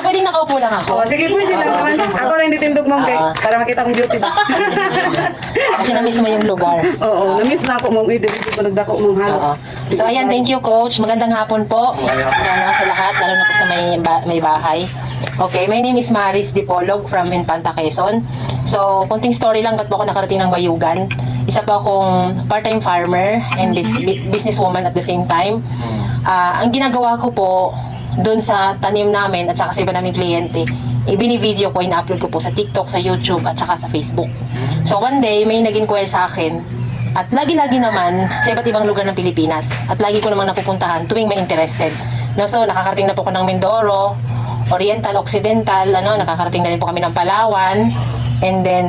pwedeng nakaupo lang ako. Oh, sige, pwede lang naman. Ako lang ditindog ma'am kay para makita kong beauty ba. Kasi na-miss mo yung lugar. Oo, na-miss na ako ma'am. Hindi ko nagdako mong halos. Oo. So ayan, thank you coach. Magandang hapon po. Salamat sa lahat, lalo na po sa may bahay. Okay, my name is Maris Dipolog from Infanta, Quezon. So, kunting story lang ba't po ako nakarating ng Bayugan. Isa po akong part-time farmer and businesswoman at the same time. Ang ginagawa ko po doon sa tanim namin at saka sa iba naming kliyente, ibini-video ko, ina-upload ko po sa TikTok, sa YouTube at saka sa Facebook. So one day, may nag-inquire sa akin at lagi-lagi naman sa iba't ibang lugar ng Pilipinas at lagi ko namang napupuntahan tuwing may interested. No, so nakakarating na po ko ng Mindoro, Oriental, Occidental, nakakarating na rin po kami ng Palawan, and then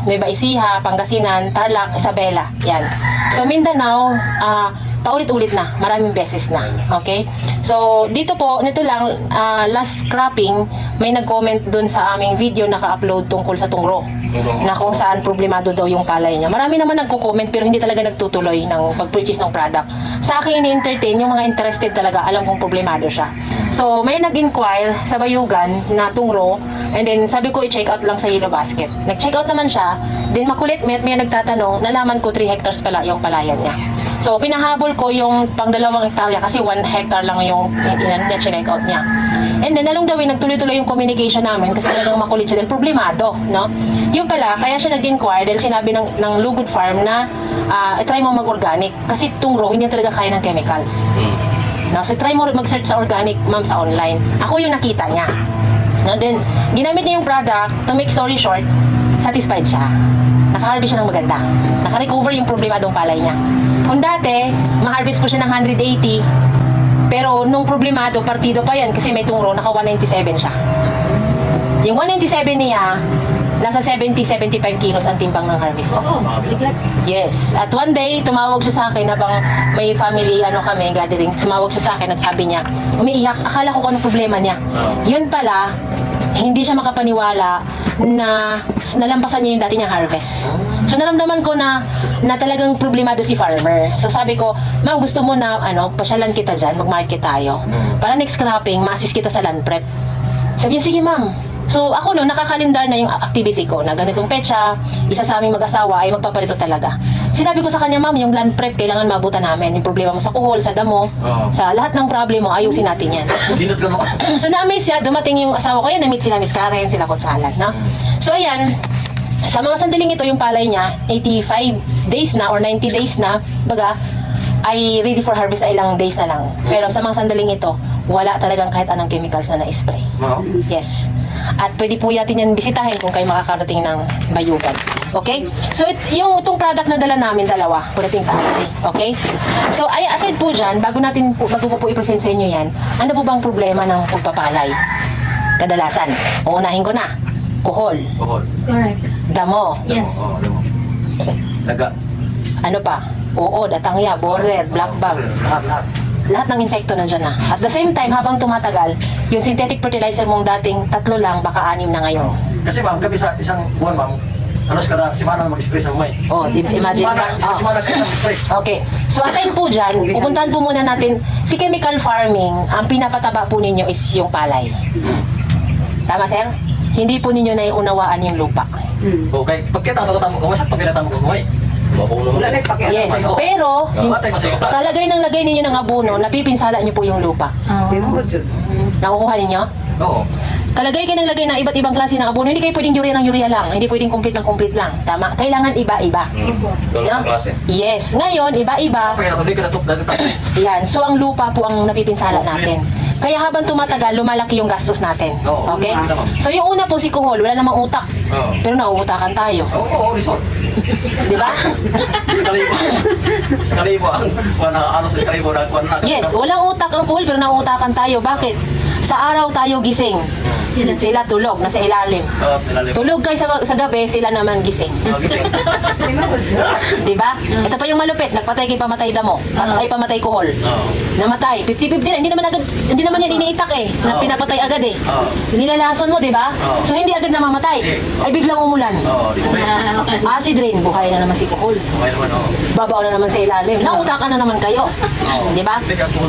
Nueva Ecija, Pangasinan, Tarlac, Isabela, yan. So Mindanao, paulit-ulit na, maraming beses na, okay? So dito po, nito lang, last cropping, may nag-comment dun sa aming video naka-upload tungkol sa tungro, na kung saan problemado daw yung palay niya. Marami naman nagko-comment pero hindi talaga nagtutuloy ng pag-purchase ng product. Sa akin ini-entertain yung mga interested talaga, alam kong problemado siya. So may nag-inquire sa Bayugan na tungro, and then sabi ko i-check out lang sa Yellow Basket. Nag-check out naman siya, then makulit may nagtatanong, nalaman ko 3 hectares pala yung palayan niya. So pinahabol ko yung pang 2 hektarya kasi 1 hectare lang yung check out niya. And then along the way, nagtuloy-tuloy yung communication namin kasi talagang makulit siya din, problemado, no? Yung pala, kaya siya nag-inquire dahil sinabi ng Lugod Farm na try mo mag-organic kasi tungro, hindi talaga kaya ng chemicals. No? So try mo mag-search sa organic, ma'am, sa online. Ako yung nakita niya. No? Then, ginamit niya yung product, to make story short, satisfied siya. Naka-harvest siya ng maganda. Naka-recover yung problemadong palay niya. Kung dati, ma-harvest ko siya ng 180, pero nung problemado, partido pa yan kasi may tungro, naka 197 siya. Yung 197 niya, nasa 70-75 kilos ang timbang ng harvest. Yes. At one day, tumawag siya sa akin habang may family, kami, gathering. Tumawag siya sa akin at sabi niya, umiiyak, akala ko kung anong problema niya. Yun pala, hindi siya makapaniwala na nalampasan niya yung dati niyang harvest. So naramdaman ko na talagang problemado si farmer. So sabi ko, ma'am, gusto mo na pasyalan kita dyan, mag-market tayo. Para next cropping, ma-assist kita sa land prep. Sabi niya, sige ma'am. So ako nakakalendar na yung activity ko na ganitong petsa, isa sa aming mag-asawa ay magpapalito talaga. Sinabi ko sa kanya, ma'am, yung land prep kailangan mabutan namin. Yung problema mo sa kuhol, sa damo, sa lahat ng problem mo, ayusin natin yan. So na-amaze siya, dumating yung asawa ko yan, na-meet sila Miss Karen, sila Kutsalan, no? So ayan, sa mga sandaling ito, yung palay niya, 85 days na or 90 days na, baga, ay ready for harvest ay ilang days na lang. Pero sa mga sandaling ito, wala talagang kahit anong chemicals na na-spray. Yes. At pwede po natin yan bisitahin kung kayo makakarating ng Bayugan. Okay? So, itong product na dala namin, dalawa, pulating sa atin. Okay? So, aside po dyan, bago ko po i-present sa inyo yan, ano po bang problema ng pagpapalay? Kadalasan, uunahin ko na. Kuhol. Correct. Damo. Yeah. Damo. Daga. Ano pa? Uod, atangya, borer, black bug. Lahat ng insekto nandyan na. At the same time, habang tumatagal, yung synthetic fertilizer mong dating 3 lang, baka 6 na ngayon. Kasi ma'am, kami sa isang buwan ma'am, kada simana mag-spray sa umay. Oh, imagine ka. Isang simana kayo mag-spray. Okay. So aside po dyan, pupuntahan po muna natin, si chemical farming, ang pinapataba po ninyo is yung palay. Tama, sir? Hindi po ninyo naiunawaan yung lupa. Okay, pagkita ito tamo ko, sakto pinatamo ko umay. Yes, pero kalagay ng lagay ninyo ng abono, napipinsala niyo po yung lupa. Nakukuha ninyo? Oo. Kalagay kayo ng lagay ng iba't ibang klase ng abono. Hindi kayo pwedeng urea ng urea lang. Hindi pwedeng complete ng complete lang. Tama? Kailangan iba-iba. No? Yes. Ngayon, iba-iba. Yan. So, ang lupa po ang napipinsala natin. Kaya habang tumatagal, lumalaki yung gastos natin. Okay? So, yung una po si Kuhol, wala namang utak. Pero nauutakan tayo. Oo, resort. Di ba? Sa kalibo, sa kalibo na kuwan na. Yes. Walang utak ang Kuhol, pero nauutakan tayo. Bakit? Sa araw tayo gising. Sila tulog, nasa ilalim. Tulog kayo sa gabi, sila naman gising. Gising. Diba? Ito pa yung malupit, nagpatay kay pamatay damo, kay pamatay Kuhol. Namatay, 50-50 na, hindi naman yan iniitak eh, na pinapatay agad eh. Nilalason mo, diba? So hindi agad namamatay, ay biglang umulan. Acid rain, buhay na naman si Kuhol. Babaw na naman sa ilalim, nautakan na naman kayo. Diba?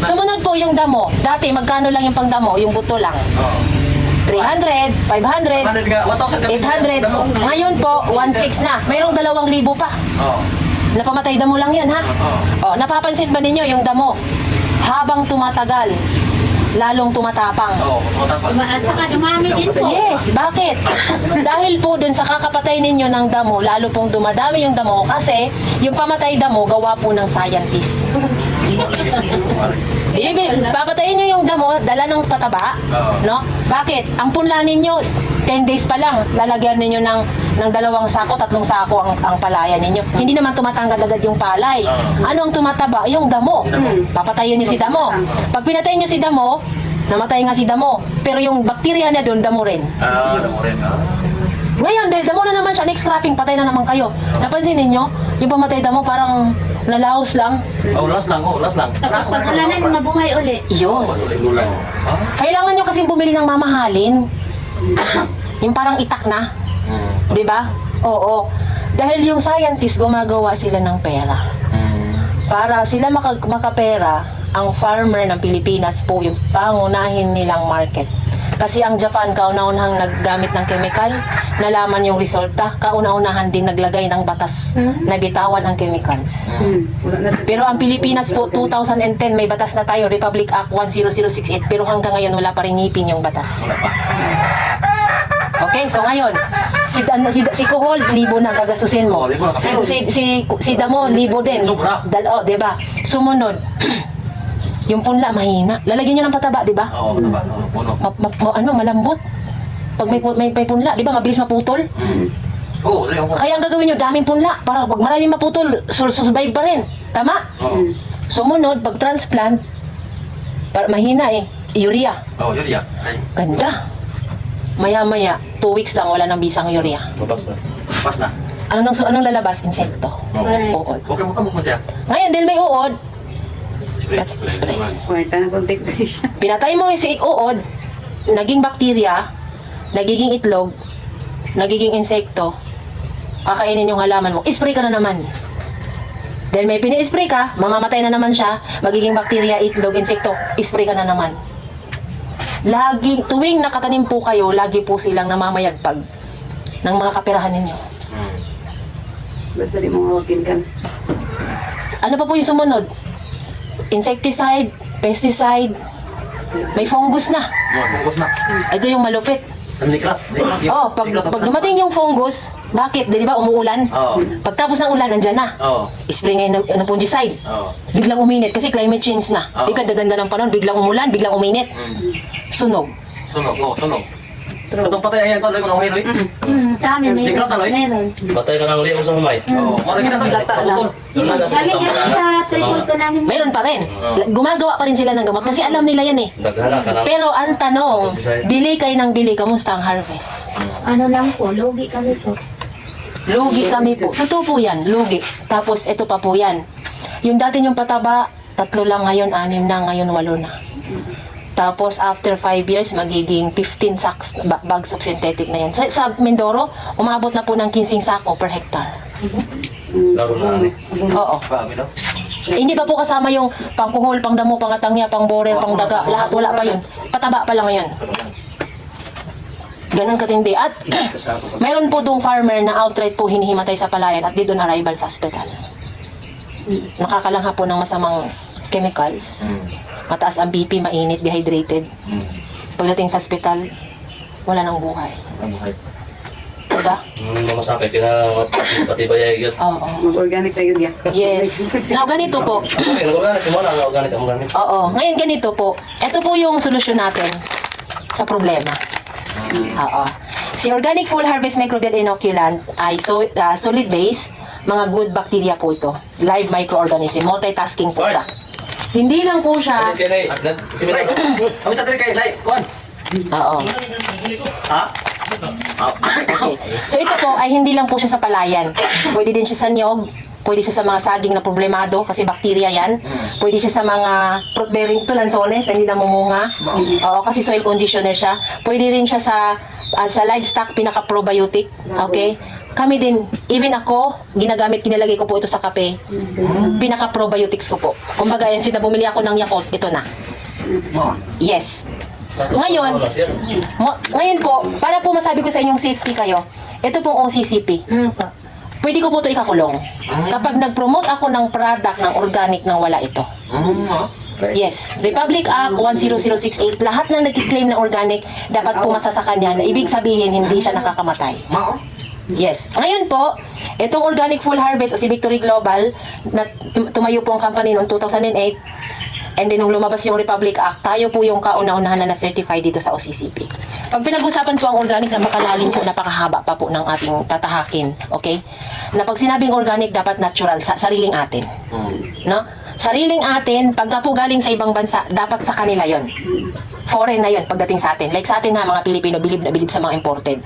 Sumunod po yung damo, dati magkano lang yung pangdamo, yung buto lang. 300, 500, 100 nga, 1,000 ka. 800. Ngayon po, 1,600 na. Mayroong 2,000 pa. Oo. Napamatay damo lang yan, ha? Oo. O, napapansin ba ninyo yung damo? Habang tumatagal, lalong tumatapang. Oo. At saka dumami din po. Yes, bakit? Dahil po dun sa kakapatay ninyo ng damo, lalo pong dumadami yung damo kasi yung pamatay damo gawa po ng scientist. Papatayin nyo yung damo, dala ng pataba, no? Bakit? Ang punla ninyo, 10 days pa lang, lalagyan ninyo ng 2 sako, 3 sako ang palaya ninyo. Hindi naman tumatanggal agad yung palay. Ano ang tumataba? Yung damo. Papatayin nyo si damo. Pag pinatayin nyo si damo, namatay nga si damo. Pero yung bakterya niya doon, damo rin. Alam mo rin. Ngayon, dahil damo na naman siya, next cropping, patay na naman kayo. Napansin ninyo, yung pamatay damo parang nalaos lang. Oh, last lang. Tapos pag ulanan, mabuhay uli. Yun. Ulang. Kailangan nyo kasing bumili ng mamahalin. Yung parang itak na. Di ba? Oo. Dahil yung scientist, gumagawa sila ng pera. Para sila makapera, ang farmer ng Pilipinas po yung pangunahin nilang market. Kasi ang Japan, kauna-unahang naggamit ng chemical, nalaman yung resulta, kauna-unahan din naglagay ng batas na bitawan ang chemicals. Wala na. Pero ang Pilipinas po, 2010, may batas na tayo, Republic Act 10068, pero hanggang ngayon wala pa rin ngipin yung batas. Okay, so ngayon, si Kuhol, 1,000 na gagastusin mo. Si Damo, 1,000 din. Sobra. Di ba? Sumunod, yung punla, mahina. Lalagyan nyo ng pataba, di ba? Oo, puno. Malambot. Pag may punla, di ba, mabilis maputol? Oo, rin ako. Kaya ang gagawin nyo, daming punla. Para pag maraming maputol, survive pa rin. Tama? Oo. Sumunod, pag transplant, mahina urea. Oo, yun yan. Ganda. Maya-maya, 2 weeks lang, wala nang bisang urea. Pas na. Anong lalabas? Insekto. Correct. Uod. Huwag kang makamok mo siya. Ngayon, dahil may uod, Spray. Kwarta na kung take siya. pinatay mo yung si uod, naging bakterya, nagiging itlog, nagiging insekto, kakainin yung halaman mo, spray ka na naman. Dahil may pini-spray ka, mamamatay na naman siya, magiging bakterya, itlog, insekto, spray ka na naman. Tuwing nakatanim po kayo, lagi po silang namamayagpag ng mga kapirahan ninyo. Basta di mo mawagin ka. Ano pa po yung sumunod? Insecticide, pesticide, may fungus na. Focus na. Ito yung malupit. Nikrat. Oh, pag dumating yung fungus, bakit? Di ba umuulan? Oo. Pagtapos ng ulan, nandyan na. Oo. Spray ngayon ng fungicide. Oo. Biglang uminit kasi climate change na. Oo. Di ganda-ganda ng panahon, biglang umulan, biglang uminit. Sunog. Sunog. Oo, sunog. Itong patay ayan ko, loy mo na heroy. Sa amin, may Tignan taloy? meron. Batay ka ng liang sa humay. Oo. Mara kita to. Lata lang. Sabi nga sa tripod ko namin. Mayroon pa rin. Gumagawa pa rin sila ng gamot kasi alam nila yan eh. Daghala ka na. Pero ang tanong, bili kayo ng bili, kamusta ang harvest? Ano lang po, lugi kami po. Lugi kami po. Totoo po yan, lugi. Tapos ito pa po yan. Yung dati yung pataba, 3 lang ngayon, 6 na, ngayon 8 na. Tapos after 5 years, magiging 15 sacks, bags of synthetic na yan. Sa Mindoro, umabot na po ng 15 sako per hectare. Laro na. Oo. Grabe no? Hindi pa po kasama yung pangkuhol, pangdamo, pangatangya, pangborer, pangdaga, lahat wala pa yun. Pataba pa lang ngayon. Ganun katindi. At mayroon po doong farmer na outright po hinihimatay sa palayan at di doon arrival sa hospital. Nakakalangha po ng masamang chemicals. Mataas ang BP, mainit, dehydrated. Pagdating sa hospital, wala nang buhay. Diba? Mamasakit kaya pati ba yun? Oo. Mag-organic tayo diyan. Yes. Now, ganito po. Okay, nag-organic mo na, organic ang organic. Oo. Ngayon, ganito po. Ito po yung solusyon natin sa problema. Oo. Si Organic Full Harvest Microbial Inoculant ay solid base, mga good bacteria po ito. Live microorganism. Multitasking po siya. Hindi lang po siya. Similar. Kami sa diri kay Lai. Kuan. Oo. Ha? Okay. So ito po ay hindi lang po siya sa palayan. Pwede din siya sa niyog, pwede siya sa mga saging na problemado kasi bakterya yan. Pwede siya sa mga fruit bearing to lansones na hindi namumunga. Oo, kasi soil conditioner siya. Pwede rin siya sa livestock, pinaka-probiotic. Okay? Kami din, even ako, ginalagay ko po ito sa kape. Pinaka-probiotics ko po. Kumbaga yan, bumili ako ng Yakult, ito na. Yes. Ngayon, ngayon po, para po masabi ko sa inyong safety kayo, ito pong OCCP. Po. Pwede ko po ito ikakulong. Kapag nag-promote ako ng product ng organic nang wala ito. Yes, Republic Act 10068, lahat ng nag-claim ng organic dapat pumasa sa kanya na ibig sabihin hindi siya nakakamatay. Yes. Ngayon po, itong Organic Full Harvest o si Victory Global, na tumayo po ang company noong 2008, and then nung lumabas yung Republic Act, tayo po yung kauna-unahan na na-certify dito sa OCCP. Pag pinag-usapan po ang organic, napakalalim po, napakahaba pa po ng ating tatahakin. Okay? Na pag sinabing organic, dapat natural, sa sariling atin. No? Sariling atin, pagka po galing sa ibang bansa, dapat sa kanila yon. Foreign na yon pagdating sa atin. Like sa atin nga, mga Pilipino, bilib na bilib sa mga imported.